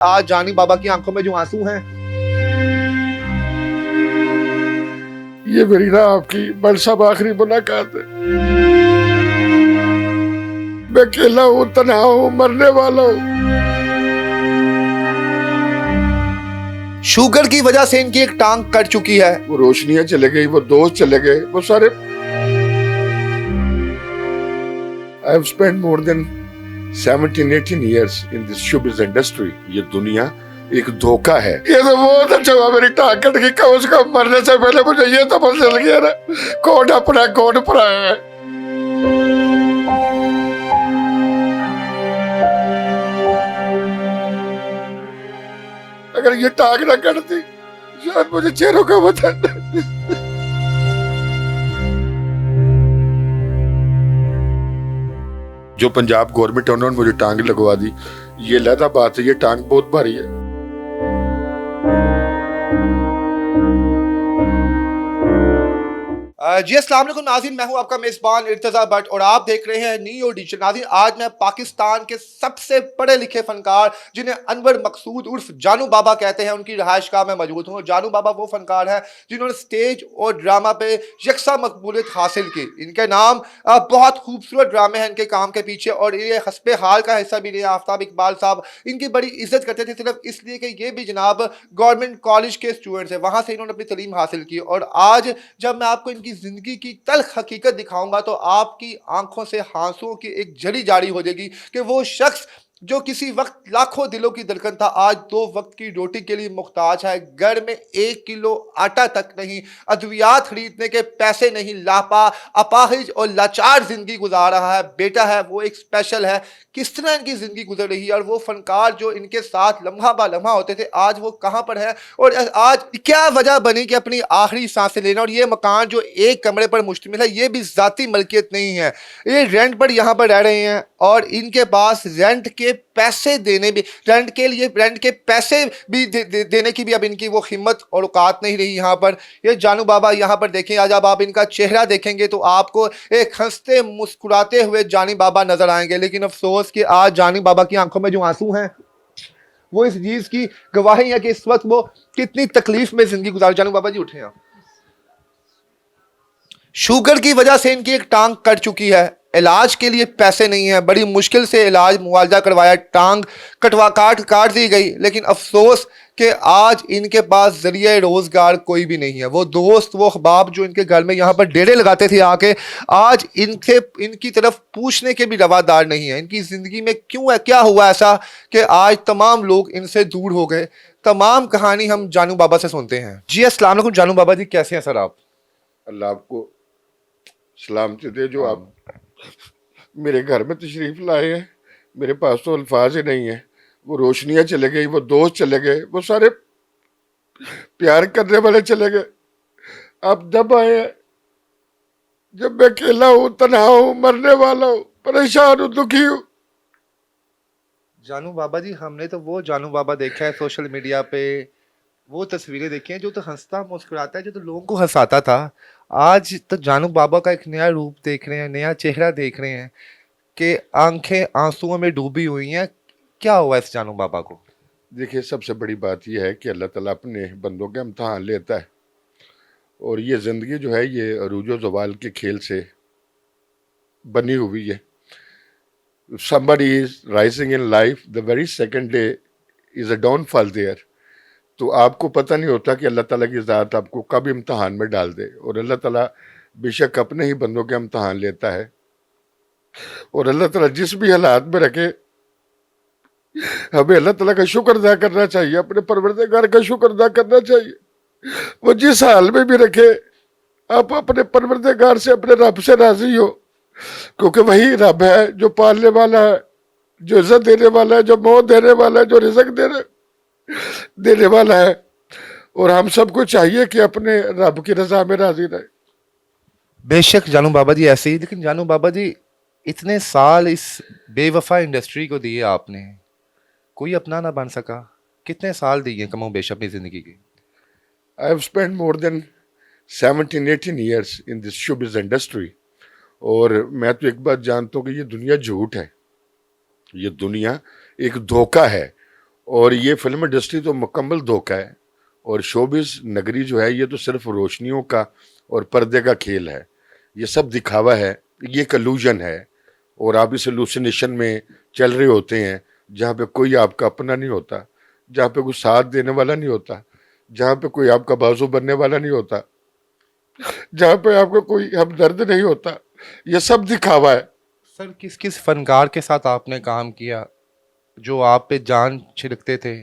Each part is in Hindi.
आज जानी बाबा की आंखों में जो आंसू हैं, ये मेरी ना आपकी बड़ साहब आखिरी मुलाकात है। मैं अकेला हूँ, तन्हा हूँ, मरने वाला हूँ। शुगर की वजह से इनकी एक टांग कट चुकी है। वो रोशनियां चले गई, वो दोस्त चले गए, वो सारे। I have spent more than 17-18 years in this showbiz industry। ये दुनिया एक धोखा है। ये तो बहुत अच्छा हुआ मेरी टांग कट गई, कम से कम मरने से पहले मुझे ये तो पता चल गया ना कौन अपना कौन पराया है। अगर ये टांग ना कटती शायद मुझे चेहरों का पता नहीं। जो पंजाब गवर्नमेंट है उन्होंने मुझे टांग लगवा दी, ये लहदा बात है। ये टांग बहुत भारी है। जी अस्सलाम वालेकुम नाज़रीन, मैं हूं आपका मेज़बान इर्तज़ा भट्ट और आप देख रहे हैं न्यू एडिशन। नाज़रीन, आज मैं पाकिस्तान के सबसे पढ़े लिखे फनकार जिन्हें अनवर मकसूद उर्फ जानू बाबा कहते हैं, उनकी रहायशगाह में मौजूद हूँ। जानू बाबा वो फनकार हैं जिन्होंने स्टेज और ड्रामा पे यकसा मकबूलियत हासिल की। इनके नाम बहुत खूबसूरत ड्रामे हैं इनके काम के पीछे, और ये हस्बे हाल का हिस्सा भी रहे। आफ्ताब इकबाल साहब इनकी बड़ी इज्जत करते थे, सिर्फ इसलिए कि ये भी जनाब गवर्नमेंट कॉलेज के स्टूडेंट्स हैं, वहाँ से इन्होंने अपनी तलीम हासिल की। और आज जब मैं आपको इनकी जिंदगी की तल्ख हकीकत दिखाऊंगा तो आपकी आंखों से आंसुओं की एक झड़ी जारी हो जाएगी कि वो शख्स जो किसी वक्त लाखों दिलों की धड़कन था, आज 2 वक्त की रोटी के लिए मुख्ताज है। घर में 1 किलो आटा तक नहीं, अद्वियात खरीदने के पैसे नहीं, लापा अपाहिज और लाचार जिंदगी गुजार रहा है। बेटा है वो एक स्पेशल है। किस तरह इनकी जिंदगी गुजर रही है, और वो फनकार जो इनके साथ लम्हा बा लम्हा होते थे, आज वो कहाँ पर है और आज क्या वजह बनी कि अपनी आखिरी सांसें लेना। और ये मकान जो एक कमरे पर मुश्तमिल है, ये भी ज़ाती मलकियत नहीं है, ये रेंट पर यहाँ पर रह रहे हैं। और इनके पास रेंट के पैसे देने भी, रेंट के पैसे भी देने की भी अब इनकी वो हिम्मत और औकात नहीं रही यहाँ पर। ये जानू बाबा यहाँ पर देखें, आज जब आप इनका चेहरा देखेंगे तो आपको एक हंसते मुस्कुराते हुए जानी बाबा नजर आएंगे। लेकिन अफसोस कि आज जानी बाबा की आंखों में जो आंसू हैं वो इस चीज की गवाही है कि इस वक्त वो कितनी तकलीफ में जिंदगी गुजार। जानू बाबा जी उठे आप। शुगर की वजह से इनकी एक टांग कट चुकी है, इलाज के लिए पैसे नहीं है, बड़ी मुश्किल से इलाज मुआवजा करवाया, टांग काट दी गई। लेकिन अफसोस कि आज इनके पास जरिए रोजगार कोई भी नहीं है। वो दोस्त, वो अहबाब जो इनके घर में यहाँ पर डेरे लगाते थे आके, आज इनकी तरफ पूछने के भी रवादार नहीं है। इनकी जिंदगी में क्यों है, क्या हुआ ऐसा कि आज तमाम लोग इनसे दूर हो गए। तमाम कहानी हम जानू बाबा से सुनते हैं। जी अस्सलाम वालेकुम जानू बाबा जी, कैसे हैं सर आप? अल्लाह आपको सलामती दे जो आप मेरे घर में तशरीफ लाए हैं। मेरे पास तो अल्फाज ही नहीं है। वो रोशनियां चले गई, वो दोस्त चले गए, वो सारे प्यार करने वाले चले गए। आप जब आए हैं जब मैं अकेला हूँ, तन्हा हूँ, मरने वाला हूँ, परेशान हूँ, दुखी हूँ। जानू बाबा जी, हमने तो वो जानू बाबा देखा है सोशल मीडिया पे, वो तस्वीरें देखी हैं जो तो हंसता मुस्कुराता है, जो तो लोगों को हंसाता था। आज तो जानू बाबा का एक नया रूप देख रहे हैं, नया चेहरा देख रहे हैं कि आंखें आंसुओं में डूबी हुई हैं। क्या हुआ इस जानू बाबा को? देखिए, सबसे बड़ी बात यह है कि अल्लाह ताला अपने बंदों के इम्तहान लेता है, और ये ज़िंदगी जो है ये अरूज व ज़वाल के खेल से बनी हुई है। Somebody is rising in life, the very second day is a downfall there। तो आपको पता नहीं होता कि अल्लाह ताला की ज़ात आपको कब इम्तहान में डाल दे। और अल्लाह ताला बेशक अपने ही बंदों के इम्तहान लेता है, और अल्लाह ताला जिस भी हालात में रखे, हमें अल्लाह ताला का शुक्र अदा करना चाहिए, अपने परवरदिगार का शुक्र अदा करना चाहिए। वो जिस हाल में भी रखे, आप अपने परवरदिगार से, अपने रब से राजी हो, क्योंकि वही रब है जो पालने वाला है, जो इज्जत देने वाला है, जो मौत देने वाला है, जो रिज़्क देने वाला है। और हम सबको चाहिए कि अपने रब की रजा में राजी रहे। बेशक जानू बाबा जी ऐसे ही, लेकिन जानू बाबा जी इतने साल इस बेवफा इंडस्ट्री को दिए आपने, कोई अपना ना बन सका। कितने साल दिए कमो बेश अपनी जिंदगी के? I have spend more than 17-18 years in this showbiz industry. और मैं तो एक बात जानता हूँ कि ये दुनिया झूठ है, ये दुनिया एक धोखा है। और ये फिल्म इंडस्ट्री तो मुकम्मल धोखा है, और शोबिज़ नगरी जो है ये तो सिर्फ रोशनियों का और पर्दे का खेल है। ये सब दिखावा है, ये एक इल्यूजन है, और आप इस इल्यूसिनेशन में चल रहे होते हैं जहाँ पे कोई आपका अपना नहीं होता, जहाँ पे कोई साथ देने वाला नहीं होता, जहाँ पे कोई आपका बाजू बनने वाला नहीं होता, जहाँ पे आपका कोई हमदर्द नहीं होता। ये सब दिखावा है। सर किस किस फनकार के साथ आपने काम किया जो आप पे जान छिड़कते थे?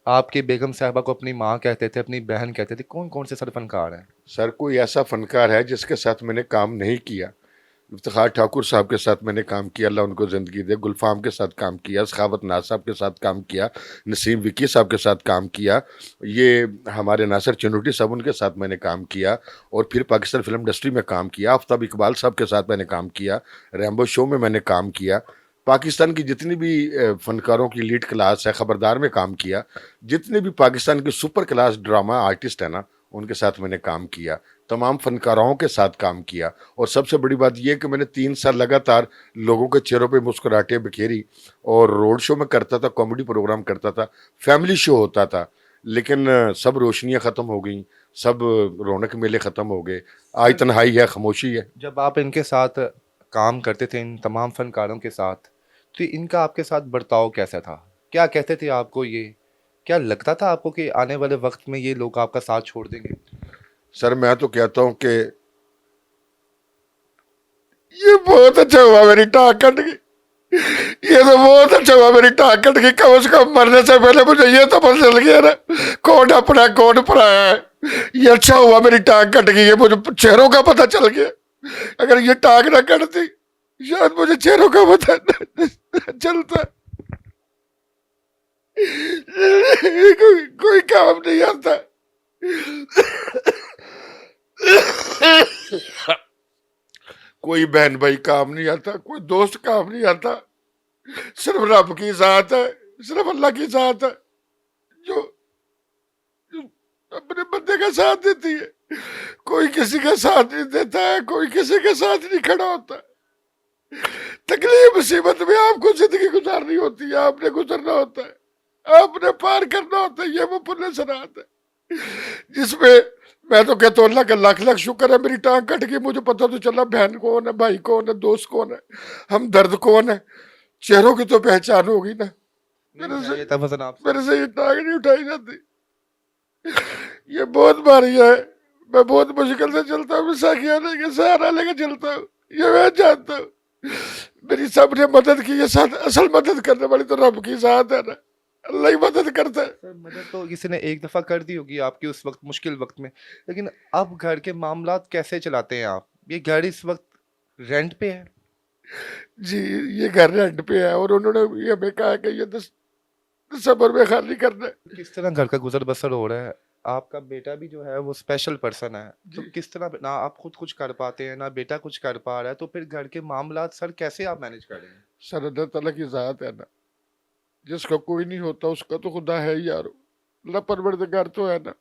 आपकी बेगम साहबा को अपनी माँ कहते थे, अपनी बहन कहते थे, कौन कौन से सर फनकार हैं? सर कोई ऐसा फनकार है जिसके साथ मैंने काम नहीं किया? इफ्तिखार ठाकुर साहब के साथ मैंने काम किया, अल्लाह उनको ज़िंदगी दे। गुलफाम के साथ काम किया, सखावत नाज साहब के साथ काम किया, नसीम विकी साहब के साथ काम किया, ये हमारे नासिर चिनोटी साहब उनके साथ मैंने काम किया, और फिर पाकिस्तान फिल्म इंडस्ट्री में काम किया। आफ्ताब इकबाल साहब के साथ मैंने काम किया, रैम्बो शो में मैंने काम किया। पाकिस्तान की जितनी भी फ़नकारों की लीड क्लास है, ख़बरदार में काम किया। जितने भी पाकिस्तान के सुपर क्लास ड्रामा आर्टिस्ट हैं ना, उनके साथ मैंने काम किया। तमाम फनकारों के साथ काम किया। और सबसे बड़ी बात यह कि मैंने 3 साल लगातार लोगों के चेहरों पे मुस्कुराहटें बिखेरी, और रोड शो में करता था, कॉमेडी प्रोग्राम करता था, फैमिली शो होता था। लेकिन सब रोशनियां ख़त्म हो गई, सब रौनक मेले ख़त्म हो गए। आज तन्हाई है, खामोशी है। जब आप इनके साथ काम करते थे, इन तमाम फनकारों के साथ, तो इनका आपके साथ बर्ताव कैसा था? क्या कहते थे आपको ये? क्या लगता था आपको कि आने वाले वक्त में ये लोग आपका साथ छोड़ देंगे? सर मैं तो कहता हूँ कि ये बहुत अच्छा हुआ मेरी टांग कट गई। ये तो बहुत अच्छा हुआ मेरी टांग कट गई। कम से कम मरने से पहले मुझे ये तो पता चल गया ना कौन अपना है कौन पराया है। ये अच्छा हुआ मेरी टांग कट गई है, मुझे चेहरों का पता चल गया। अगर ये टांग ना कटती शायद मुझे चेहरों का पता न चलता। कोई काम नहीं आता। कोई बहन भाई काम नहीं आता, कोई दोस्त काम नहीं आता। सिर्फ रब की जात है, सिर्फ अल्लाह की जात है जो अपने बंदे का साथ देती है। कोई किसी का साथ नहीं देता है, कोई किसी के साथ नहीं खड़ा होता। तकलीफ मुसीबत में आपको जिंदगी गुजारनी होती है, आपने गुजरना होता है, आपने पार करना होता है। ये वो पुण्य सराहत है जिसमें मैं तो कहता हूँ अल्लाह का लाख लाख शुक्र है मेरी टांग कट गई। मुझे पता तो चला बहन कौन है, भाई कौन है, दोस्त कौन है, हम दर्द कौन है। चेहरों की तो पहचान होगी ना। मेरे से ये टांग नहीं उठाई जाती। ये बहुत भारी है। मैं बहुत मुश्किल से चलता हूँ, साखिया लेके सहारा लेके चलता हूँ। ये मैं जानता हूँ मेरी सबने मदद की है, साथ असल मदद करने वाली तो रब की साथ है ना, अल्लाह ही मदद करता है। सर मदद तो किसी ने एक दफ़ा कर दी होगी आपकी उस वक्त मुश्किल वक्त में, लेकिन अब घर के मामलात कैसे चलाते हैं आप? ये घर इस वक्त रेंट पे है? जी ये घर रेंट पे है, और उन्होंने ये हमें कहा कि ये दिसंबर में खाली करना है। किस तरह घर का गुजर बसर हो रहा है? आपका बेटा भी जो है वो स्पेशल पर्सन है, तो किस तरह ना आप खुद कुछ कर पाते हैं ना बेटा कुछ कर पा रहा है, तो फिर घर के मामलात सर कैसे आप मैनेज कर रहे हैं? सर अल्लाह ताला की ज़ात है ना, जिसका कोई नहीं होता उसका तो खुदा है ही यार। अल्लाह परवरदिगार तो है ना।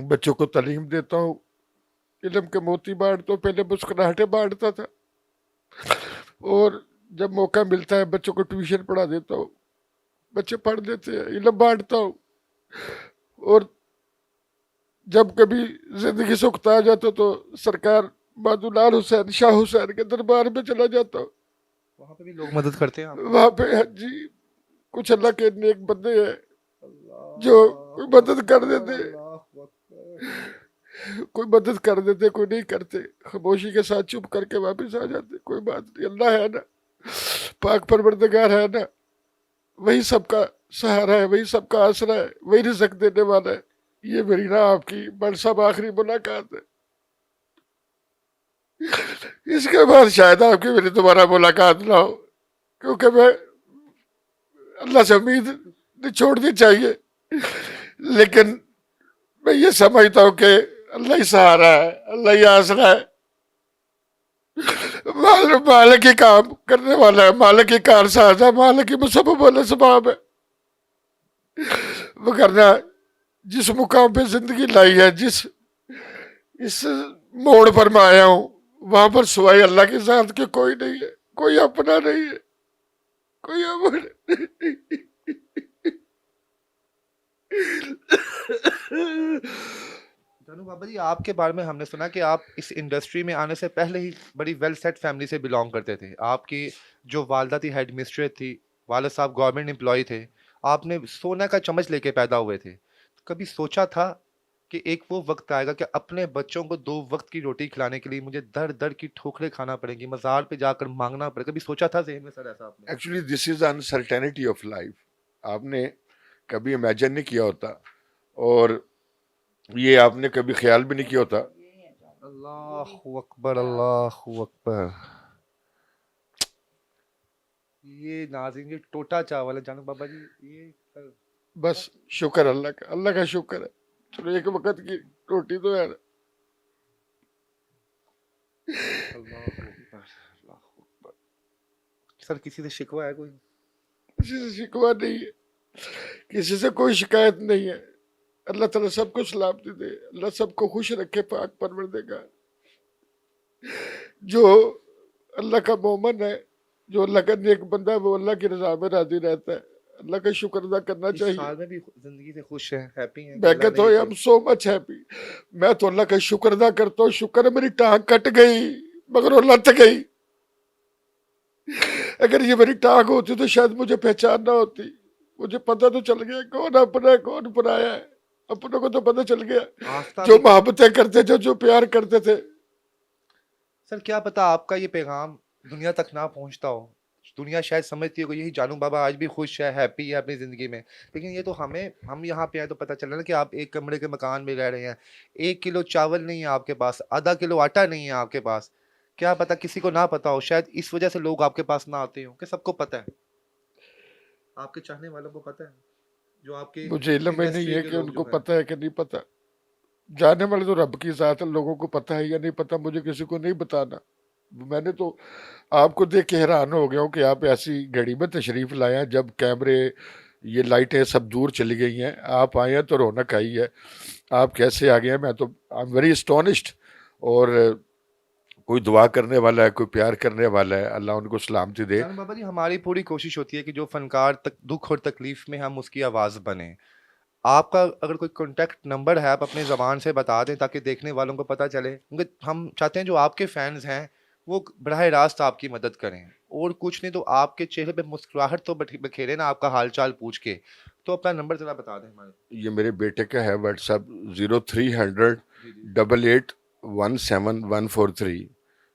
बच्चों को तालीम देता हूँ, इल्म के मोती बांटता हूँ। पहले मुस्कुराहटें बांटता था, और जब मौका मिलता है बच्चों को ट्यूशन पढ़ा देता हूँ, बच्चे पढ़ लेते हैं, इल्म बांटता हूँ। और जब कभी जिंदगी से उकता आ जाता तो सरकार मादुलाल हुसैन शाह हुसैन के दरबार में चला जाता हूँ। वहाँ पे भी लोग मदद करते हैं आपकी? वहाँ पे हाँ जी कुछ अल्लाह के नेक बंदे हैं जो कोई मदद कर देते, कोई मदद कर देते, कोई नहीं करते, खामोशी के साथ चुप करके वापस आ जाते। कोई बात नहीं, अल्लाह है ना, पाक परवरदिगार है ना, वही सबका सहारा है, वही सबका आसरा है, वही रिज़्क देने वाला है। ये मेरी ना आपकी बड़ साहब आखिरी मुलाकात है। इसके बाद शायद आपकी मेरी दोबारा मुलाकात ना हो, क्योंकि मैं अल्लाह से उम्मीद नहीं छोड़नी चाहिए। लेकिन मैं ये समझता हूँ कि अल्लाह ही सहारा है, अल्लाह ही आसरा है। मालिक ही काम करने वाला है, मालिक ही कारसाज है, मालिक ही मुसब्बिब वाला सबाब है। वो करना जिस मुकाम पे जिंदगी लाई है, जिस इस मोड़ पर मैं आया हूँ, वहां पर सिवाय अल्लाह के साथ के कोई नहीं है, कोई अपना नहीं है, कोई अपना नहीं। जानू बाबा जी, आपके बारे में हमने सुना कि आप इस इंडस्ट्री में आने से पहले ही बड़ी वेल सेट फैमिली से बिलोंग करते थे। आपकी जो वालदा थी हेड मिस्ट्रेस थी, वालिद साहब गवर्नमेंट एम्प्लॉय थे। आपने सोना का चम्मच लेके पैदा हुए थे। कभी सोचा था कि एक वो वक्त आएगा कि अपने बच्चों को 2 वक्त की रोटी खिलाने के लिए मुझे दर-दर की ठोकरें खाना पड़ेंगी, मज़ार पे जाकर माँगना पड़ेगा। कभी सोचा था ज़हन में सर ऐसा आपने? Actually this is uncertainty of life. आपने कभी इमेजिन नहीं किया होता, और ये आपने कभी ख्याल भी नहीं किया होता। अल्लाहू अकबर, अल्लाहू अकबर। ये नाज़रीन ये टोटा चावल है जानू बाबा जी, ये सर बस शुक्र अल्लाह का, अल्लाह का शुक्र है। चलो एक वक्त की रोटी तो यार। अल्लाहू अकबर, अल्लाहू अकबर। सर किसी से शिकवा है कोई? किसी से शिकवा नहीं है, किसी से कोई शिकायत नहीं है। अल्लाह ताला सबको सलामती दे, अल्लाह सबको खुश रखे, पाक परवरदिगार। जो अल्लाह का मोमन है, जो अल्लाह का नेक बंदा है, वो अल्लाह की रजा में राजी रहता है। अल्लाह का शुक्र अदा करना इस चाहिए। साल में भी जिंदगी से खुश हैं, हैप्पी हैं कि मैं अल्लाह ने कहता हूँ ये I am so much happy. मैं तो अल्लाह का शुक्र अदा करता हूँ। शुक्र है मेरी टांग कट गई, मगर वो लत गई। अगर ये मेरी टांग होती तो शायद मुझे पहचान ना होती। मुझे पता तो चल गया कौन अपना है कौन पराया है। अपनों को तो पता चल गया, आस्था जो भी मोहब्बतें करते थे, जो प्यार करते थे। सर क्या पता आपका ये पैगाम दुनिया तक ना पहुंचता हो। दुनिया शायद समझती हो कि यही जानू बाबा आज भी खुश है, हैप्पी है अपनी ज़िंदगी में। लेकिन ये तो हम यहाँ पे आए तो पता चला ना कि आप एक कमरे के मकान में रह रहे हैं। 1 किलो चावल नहीं है आपके पास, आधा किलो आटा नहीं है आपके पास। क्या पता किसी को ना पता हो, शायद इस वजह से लोग आपके पास ना आते हो कि सबको पता है। आपके चाहने वालों को पता है, जो आपके मुझे इल्म ही नहीं इंडस्ट्री है के कि लोग उनको जो हैं। पता है कि नहीं पता। जाने वाले तो रब की जात है, लोगों को पता है या नहीं पता मुझे किसी को नहीं बताना। मैंने तो आपको देख के हैरान हो गया हूँ कि आप ऐसी घड़ी में तशरीफ लाए हैं जब कैमरे, ये लाइटें सब दूर चली गई हैं। आप आए हैं तो रौनक आई है। आप कैसे आ गए हैं, मैं तो आई एम वेरी एस्टोनिश्ड। और कोई दुआ करने वाला है, कोई प्यार करने वाला है, अल्लाह उनको सलामती दे। जान बाबा जी, हमारी पूरी कोशिश होती है कि जो फनकार दुख और तकलीफ में हम उसकी आवाज़ बने। आपका अगर कोई कॉन्टैक्ट नंबर है आप अपने ज़बान से बता दें ताकि देखने वालों को पता चले, क्योंकि हम चाहते हैं जो आपके फैंस हैं वो बराह रास्त आपकी मदद करें। और कुछ नहीं तो आपके चेहरे पे मुस्कुराहट तो बखेरे ना आपका हाल चाल पूछ के। तो अपना नंबर ज़रा बता दें हमारे। ये मेरे बेटे का है व्हाट्सएप 0300 जी जी 88 17143।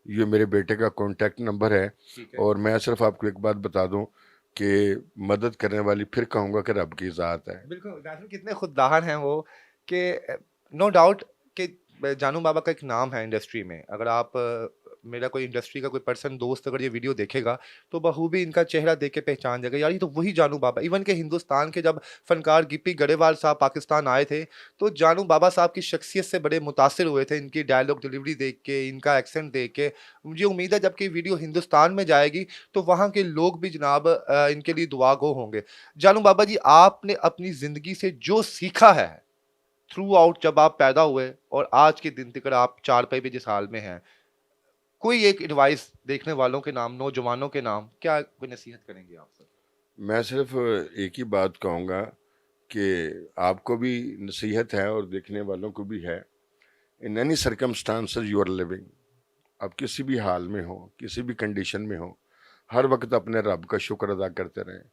ये मेरे बेटे का कॉन्टैक्ट नंबर है। ठीक है। और मैं सिर्फ आपको एक बात बता दूं कि मदद करने वाली फिर कहूँगा कि रब की ज़ात है। बिल्कुल नाज़रीन कितने खुददार हैं वो कि नो डाउट कि जानू बाबा का एक नाम है इंडस्ट्री में। अगर आप मेरा कोई इंडस्ट्री का कोई पर्सन दोस्त अगर ये वीडियो देखेगा तो बखूबी इनका चेहरा देख के पहचान जाएगा, यार ये तो वही जानू बाबा। इवन के हिंदुस्तान के जब फनकार गिप्पी गरेवाल साहब पाकिस्तान आए थे तो जानू बाबा साहब की शख्सियत से बड़े मुतासिर हुए थे, इनकी डायलॉग डिलीवरी देख के, इनका एक्सेंट देख के। मुझे उम्मीद है जबकि वीडियो हिंदुस्तान में जाएगी तो वहाँ के लोग भी जनाब इनके लिए दुआ गो होंगे। जानू बाबा जी, आपने अपनी ज़िंदगी से जो सीखा है थ्रू आउट जब आप पैदा हुए और आज के दिन तक आप चारपाई पे जिस हाल में हैं, कोई एक एडवाइस देखने वालों के नाम, नौजवानों के नाम, क्या कोई नसीहत करेंगे आप सर? मैं सिर्फ एक ही बात कहूँगा कि आपको भी नसीहत है और देखने वालों को भी है। In any circumstances you are living, आप किसी भी हाल में हो, किसी भी कंडीशन में हो, हर वक्त अपने रब का शुक्र अदा करते रहें।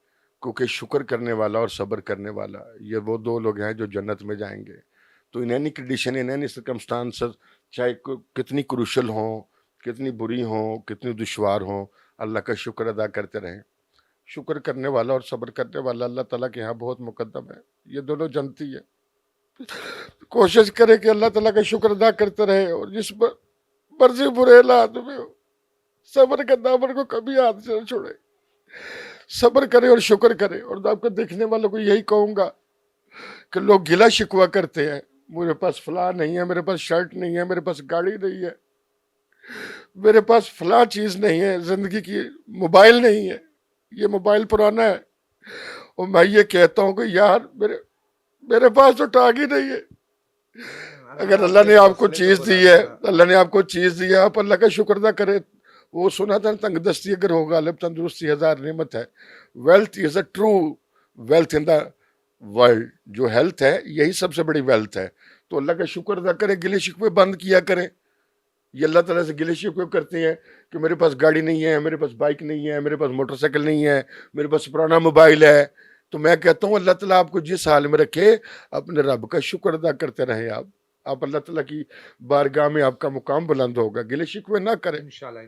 क्योंकि शुक्र करने वाला और सब्र करने वाला, ये वो दो लोग हैं जो जन्नत में जाएंगे। तो in any condition, in any circumstances, चाहे कितनी क्रूशल हों, कितनी बुरी हों, कितनी दुश्वार हों, अल्लाह का शुक्र अदा करते रहें। शुक्र करने वाला और सब्र करने वाला अल्लाह ताला के यहाँ बहुत मुकद्दम है। ये दोनों जनती है। कोशिश करें कि अल्लाह ताला का शुक्र अदा करते रहे, और जिस मर्जी बुरे हालात में हो, सब्र का दामन को कभी हाथ से न छोड़े। सब्र करें और शुक्र करें। और आपको देखने वालों को यही कहूँगा कि लोग गिला शिकवा करते हैं, मेरे पास फलां नहीं है, मेरे पास शर्ट नहीं है, मेरे पास गाड़ी नहीं है, मेरे पास फलां चीज़ नहीं है, ज़िंदगी की मोबाइल नहीं है, ये मोबाइल पुराना है। और मैं ये कहता हूँ कि यार मेरे पास तो टांग ही नहीं है। अगर अल्लाह ने आपको चीज़ दी है, अल्लाह ने आपको चीज़ दी है, आप अल्लाह का शुक्र अदा करें। वो सुना था, तंगदस्ती अगर हो गालिब, तंदुरुस्ती हज़ार नेमत है। Wealth is a true wealth in the world. जो हेल्थ है यही सबसे बड़ी वेल्थ है। तो अल्लाह का शुक्र अदा करें, गिले शिकवे बंद किया करें। ये अल्लाह ताला से गिले शिकवे करते हैं कि मेरे पास गाड़ी नहीं है, मेरे पास बाइक नहीं है, मेरे पास मोटरसाइकिल नहीं है, मेरे पास पुराना मोबाइल है। तो मैं कहता हूँ अल्लाह ताला आपको जिस हाल में रखे, अपने रब का शुक्र अदा करते रहें। आप अल्लाह ताला की बारगाह में आपका मुकाम बुलंद होगा। गिले शिकवे ना करें। इंशाल्लाह।